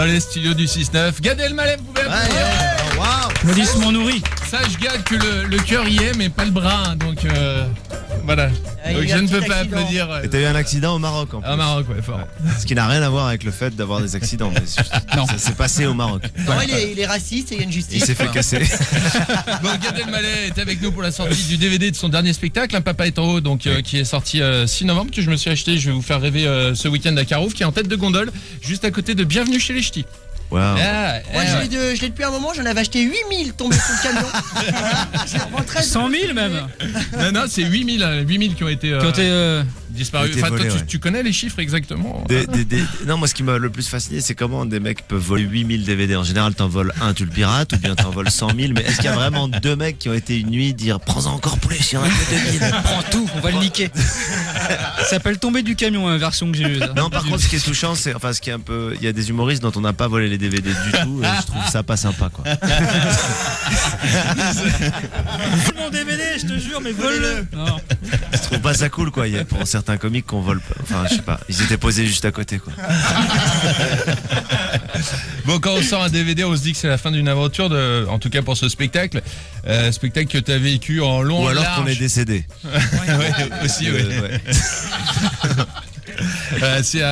Dans les studios du 6-9, Gad Elmaleh, vous pouvez applaudir. Maudissement nourri. Sache Gad que le cœur y est, mais pas le bras, hein, donc voilà. Donc je ne peux pas applaudir. Et t'as eu un accident au Maroc en plus. Au Maroc, ouais, fort. Ce qui n'a rien à voir avec le fait d'avoir des accidents. Mais Non. Ça s'est passé au Maroc. Non, il est raciste et il y a une Il justice. s'est fait casser. Bon, Gad Elmaleh est avec nous pour la sortie du DVD de son dernier spectacle, Un Papa est en haut, donc qui est sorti 6 novembre, que je me suis acheté. Je vais vous faire rêver ce week-end à Carouf, qui est en tête de gondole, juste à côté de Bienvenue chez les Ch'tis. Wow. Moi, je l'ai depuis un moment, j'en avais acheté 8000 tombés sur le camion. Je revends 13 100 000 même. Non, c'est 8000 qui ont été disparus. Qui ont été Enfin, toi, volés, ouais. tu connais les chiffres exactement? Non, moi ce qui m'a le plus fasciné, c'est comment des mecs peuvent voler 8000 DVD. En général, t'en voles un, tu le pirates, ou bien t'en voles 100 000. Mais est-ce qu'il y a vraiment deux mecs qui ont été une nuit dire prends-en encore plus, il y en a que 2000. Prends tout, on va le niquer. Ça s'appelle tomber du camion, la version que j'ai eue. Non, par contre, ce qui est touchant, c'est enfin ce qui est un peu, il y a des humoristes dont on n'a pas volé les DVD du tout. Et je trouve ça pas sympa, quoi. Vole mon DVD, je te jure, mais vole-le. Non. Je trouve pas ça cool, quoi. Il y a pour certains comiques qu'on vole pas. Enfin, je sais pas. Ils étaient posés juste à côté, quoi. Bon, quand on sort un DVD, on se dit que c'est la fin d'une aventure, en tout cas pour ce spectacle. Spectacle que tu as vécu en long Ou en alors large. qu'on est décédé. Ouais, aussi, ouais. Ouais. C'est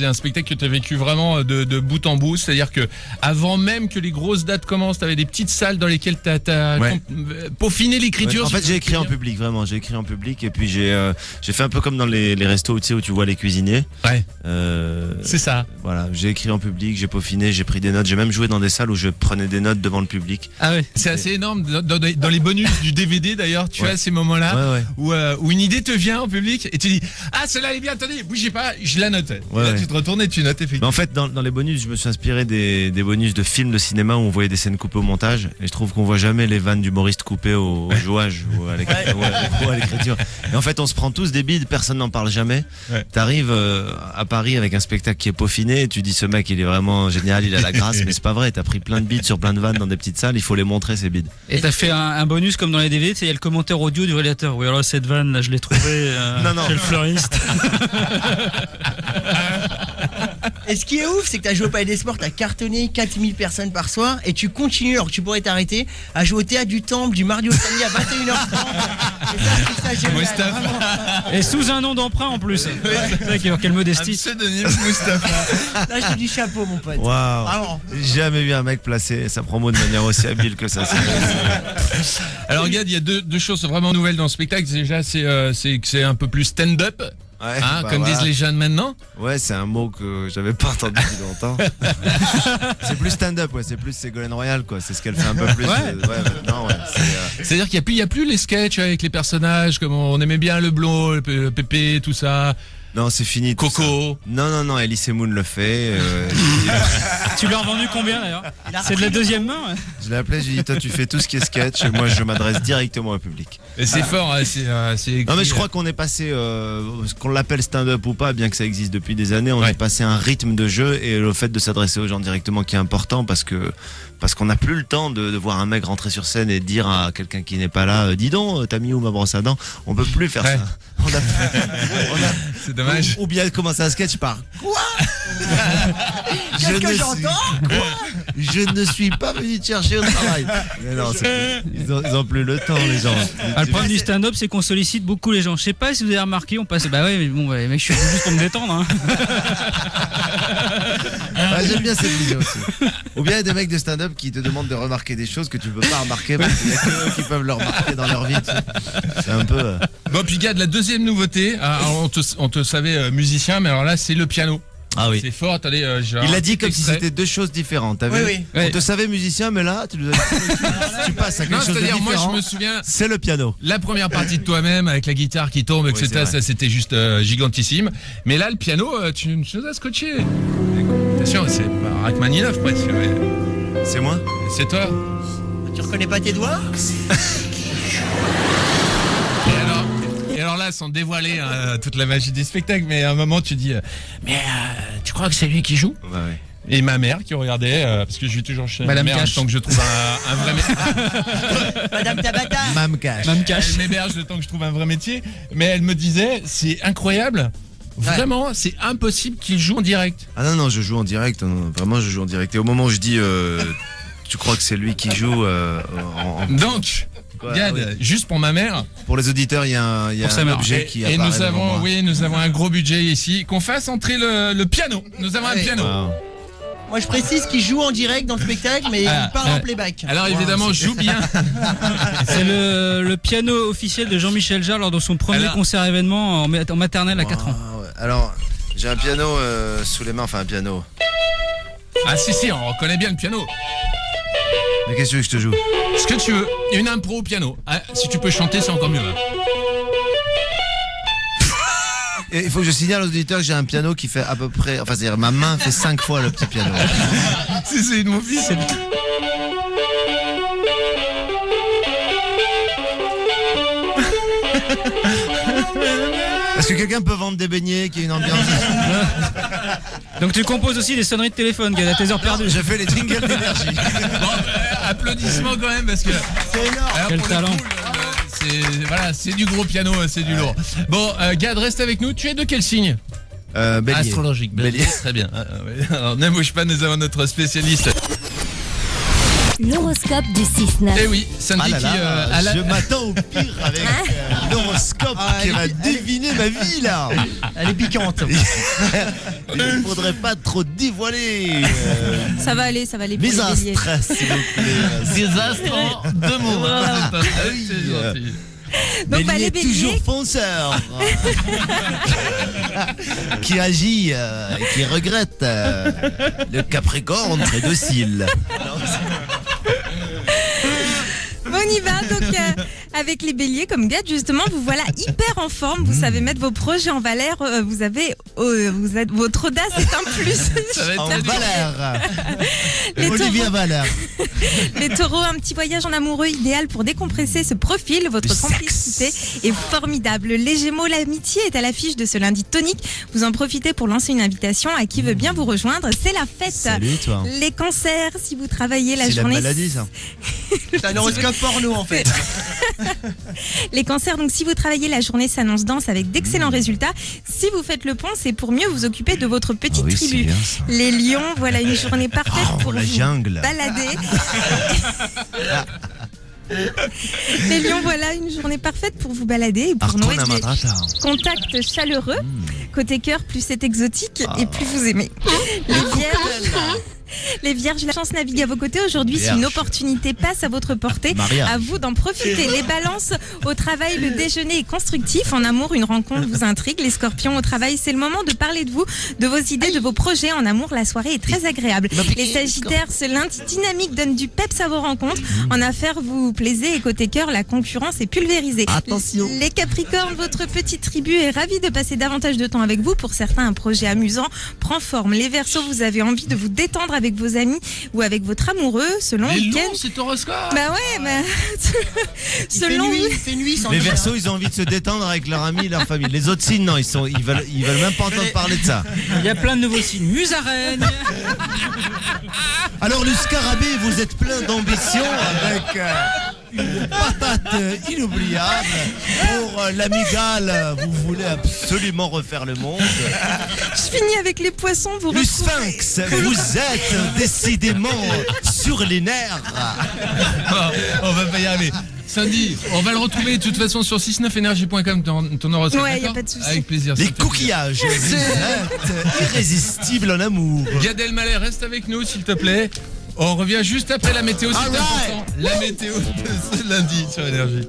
un spectacle que tu as vécu vraiment de bout en bout, c'est-à-dire que avant même que les grosses dates commencent, tu avais des petites salles dans lesquelles tu as Ouais. peaufiné l'écriture. En fait, si j'ai je écrit puis en dire. public, vraiment. J'ai écrit en public et puis j'ai fait un peu comme dans les restos, tu sais, où tu vois les cuisiniers. Ouais, Euh, c'est ça. Voilà, j'ai écrit en public, j'ai peaufiné, j'ai pris des notes. J'ai même joué dans des salles où je prenais des notes devant le public. Ah ouais. C'est assez énorme. Dans les bonus du DVD d'ailleurs, tu Ouais. as ces moments-là Ouais. où une idée te vient en public et tu dis ah celle-là elle est bien, attendez, bougez pas, je la note. Et là Ouais. tu te retournes et tu notes Mais effectivement. en fait, dans les bonus, je me suis inspiré des bonus de films de cinéma où on voyait des scènes coupées au montage. Et je trouve qu'on voit jamais les vannes d'humoristes coupées au jouage ou à l'écriture. Et en fait, on se prend tous des bides, personne n'en parle jamais. Ouais. T'arrives à Paris avec un spectacle qui est peaufiné, et tu dis ce mec il est vraiment génial, il a la grâce, mais c'est pas vrai. T'as pris plein de bides sur plein de vannes dans des petites salles, il faut les montrer ces bides. Et t'as fait un bonus comme dans les DVD, il y a le commentaire audio du réalisateur. Oui, alors cette vanne, là, je l'ai trouvée Non. chez le fleuriste. Et ce qui est ouf, c'est que t'as joué au Palais des Sports, t'as cartonné 4000 personnes par soir et tu continues, alors que tu pourrais t'arrêter, à jouer au Théâtre du Temple du mardi au samedi à 21h30. Et ça, je trouve ça génial. Moustapha. Vraiment. Et sous un nom d'emprunt en plus. Quelle modestie. Pseudonyme Moustapha. Là, je te dis chapeau, mon pote. Waouh! Vraiment. J'ai jamais vu un mec placer sa promo de manière aussi habile que ça. Alors regarde, il y a deux choses vraiment nouvelles dans le spectacle. Déjà c'est que c'est un peu plus stand-up. Ouais, Hein, bah comme voilà. disent les jeunes maintenant. Ouais, c'est un mot que j'avais pas entendu depuis longtemps. C'est plus stand-up, ouais, c'est plus Ségolène Royal, quoi. C'est ce qu'elle fait un peu plus. Maintenant, ouais. C'est-à-dire qu'il y a plus les sketchs avec les personnages, comme on aimait bien le blond, le Pépé, tout ça. Non, c'est fini. tout Coco. ça. Non, Elise Moon le fait. Tu l'as revendu combien d'ailleurs? Il a C'est de la repris deuxième main, ouais. Je l'ai appelé, j'ai dit, toi, tu fais tout ce qui est sketch, et moi, je m'adresse directement au public. Et c'est fort, hein, c'est Non, mais je crois qu'on est passé, qu'on l'appelle stand-up ou pas, bien que ça existe depuis des années, on est passé à un rythme de jeu et le fait de s'adresser aux gens directement qui est important parce qu'on n'a plus le temps de voir un mec rentrer sur scène et dire à quelqu'un qui n'est pas là, dis donc, t'as mis où ma brosse à dents? On peut plus faire Ouais. ça. C'est dommage. Ou bien commencer un sketch par quoi? Qu'est-ce que j'entends? Je ne suis pas venu te chercher au travail. Mais non, ils ont plus le temps, les gens. Ah, le problème du stand-up, c'est qu'on sollicite beaucoup les gens. Je sais pas si vous avez remarqué, on passe. Bah ouais, mais bon, ouais, mec, je suis venu juste pour me détendre. Hein. Ah, j'aime bien cette vision aussi. Ou bien il y a des mecs de stand-up qui te demandent de remarquer des choses que tu ne peux pas remarquer parce qu'il y a que eux qui peuvent le remarquer dans leur vie. Tu sais. C'est un peu. Bon, puis Gad, la deuxième nouveauté, alors, on te savait musicien, mais alors là, c'est le piano. Ah oui. C'est fort, attendez, Il l'a dit comme si c'était deux choses différentes. T'as vu? Oui. On te savait musicien, mais là, tu nous as dit, tu passes à quelque Non, chose de c'est-à-dire, moi, différent. je me souviens, C'est le piano. la première partie de toi-même, avec la guitare qui tombe, etc., c'est vrai. ça, c'était juste gigantissime. Mais là, le piano, tu nous as scotché. Attention, c'est pas Rachmaninoff, presque. Ouais. C'est moi? C'est toi. Tu reconnais pas tes doigts? Et alors là, sans dévoiler toute la magie du spectacle, mais à un moment, tu dis, tu crois que c'est lui qui joue? Ouais. Et ma mère qui regardait, parce que je vais toujours chez Madame ma mère, Cash. le temps que je trouve un vrai métier. Madame Tabata. Mam Cash. Même cash. Elle m'héberge le temps que je trouve un vrai métier. Mais elle me disait, c'est incroyable Vraiment, c'est impossible qu'il joue en direct. Ah non, je joue en direct. Non, vraiment, je joue en direct. Et au moment où je dis, tu crois que c'est lui qui joue Donc, Quoi, Gad, oui. juste pour ma mère. Pour les auditeurs, il y a un objet qui Et apparaît nous devant moi. nous avons un gros budget ici. Qu'on fasse entrer le piano. Nous avons un Ouais. piano. Wow. Moi je précise qu'il joue en direct dans le spectacle, mais il parle en playback. Alors évidemment, je joue bien. C'est le piano officiel de Jean-Michel Jarre lors de son premier Alors- concert événement en maternelle à 4 ans. Ah ouais. Alors, j'ai un piano sous les mains, enfin un piano. Ah si, on reconnaît bien le piano. Mais qu'est-ce que tu veux que je te joue? Ce que tu veux. Une impro au piano. Ah, si tu peux chanter, c'est encore mieux. Hein. Et il faut que je signale aux auditeurs que j'ai un piano qui fait à peu près... Enfin, c'est-à-dire ma main fait 5 fois le petit piano. C'est de mon fils. Est-ce que quelqu'un peut vendre des beignets, qui a une ambiance? Donc tu composes aussi des sonneries de téléphone, Gad, à tes heures perdues. Je fais les jingles d'énergie. Bon, applaudissements quand même parce que. C'est énorme. Alors, Quel pour le talent. coup, c'est du gros piano, c'est du lourd. Bon, Gad, reste avec nous. Tu es de quel signe? Bélier. Astrologique. Bélier. Très bien. Ouais. Alors ne bouge pas, nous avons notre spécialiste. L'horoscope du 6-9. Eh oui, Sandy Ah là qui là, à la- je m'attends au pire avec l'horoscope qui va deviner ma vie là. Elle est piquante. Il ne faudrait pas trop dévoiler Ça va aller pour mes les béliers. astres, s'il vous plaît. des astres en deux mots. Hein. C'est gentil. Donc bah, les béliers, toujours fonceur. Qui agit et qui regrette. Le Capricorne très docile. on y va. Donc avec les béliers comme Gad justement, vous voilà hyper en forme. Vous savez mettre vos projets en valeur. Vous avez votre audace est un plus. Ça va être En très dur. Valère. Les Olivia Valère. Les taureaux, un petit voyage en amoureux idéal pour décompresser ce profil. Votre Du sexe. complicité est formidable. Les gémeaux, l'amitié est à l'affiche de ce lundi tonique. Vous en profitez pour lancer une invitation à qui veut bien vous rejoindre. C'est la fête. Salut toi. Les cancers, si vous travaillez la C'est la journée. maladie ça. C'est un horoscope porno en fait. Les cancers, donc si vous travaillez la journée s'annonce dense avec d'excellents résultats. Si vous faites le pont, c'est pour mieux vous occuper de votre petite Ah oui, c'est tribu. bien, ça. Les lions, voilà une journée parfaite pour la vous jungle. balader. Les lions, voilà une journée parfaite pour vous balader et pour nouer Artona des Madrata. contacts chaleureux. Côté cœur, plus c'est exotique et plus vous aimez. Les vierges, la chance navigue à vos côtés aujourd'hui. Si une Vierge. opportunité passe à votre portée, Maria. à vous d'en profiter. Les balances, au travail, le déjeuner est constructif. En amour, une rencontre vous intrigue. Les scorpions, au travail, c'est le moment de parler de vous, de vos idées, de vos projets. En amour, la soirée est très agréable. Les sagittaires, ce lundi dynamique donne du peps à vos rencontres. En affaires, vous vous plaisez et côté cœur, la concurrence est pulvérisée. Attention. Les capricornes, votre petite tribu est ravie de passer davantage de temps avec vous. Pour certains, un projet amusant prend forme. Les verseaux, vous avez envie de vous détendre avec vos amis ou avec votre amoureux. Ce long Les week-end. loups, c'est horoscope. Bah ouais, bah. Il fait Selon nuit, vous. il fait nuit sans Les doute. Verseaux, ils ont envie de se détendre avec leur ami et leur famille. Les autres signes, non, ils veulent même pas entendre parler de ça. Il y a plein de nouveaux signes. Musaraigne. Alors, le scarabée, vous êtes plein d'ambition avec une patate inoubliable. Pour l'amygale, vous voulez absolument refaire le monde. Je finis avec les poissons. Vous Le retrouverez. sphinx, vous êtes décidément sur les nerfs. On va pas y arriver. Sandy, on va le retrouver de toute façon sur 69energie.com ton horoscope. Ouais, y a d'accord pas de souci. Avec plaisir. ça Les me fait plaisir. coquillages, vous êtes irrésistibles en amour. Gad Elmaleh, reste avec nous s'il te plaît. On revient juste après la météo, c'est All right. important. La météo de ce lundi sur Énergie.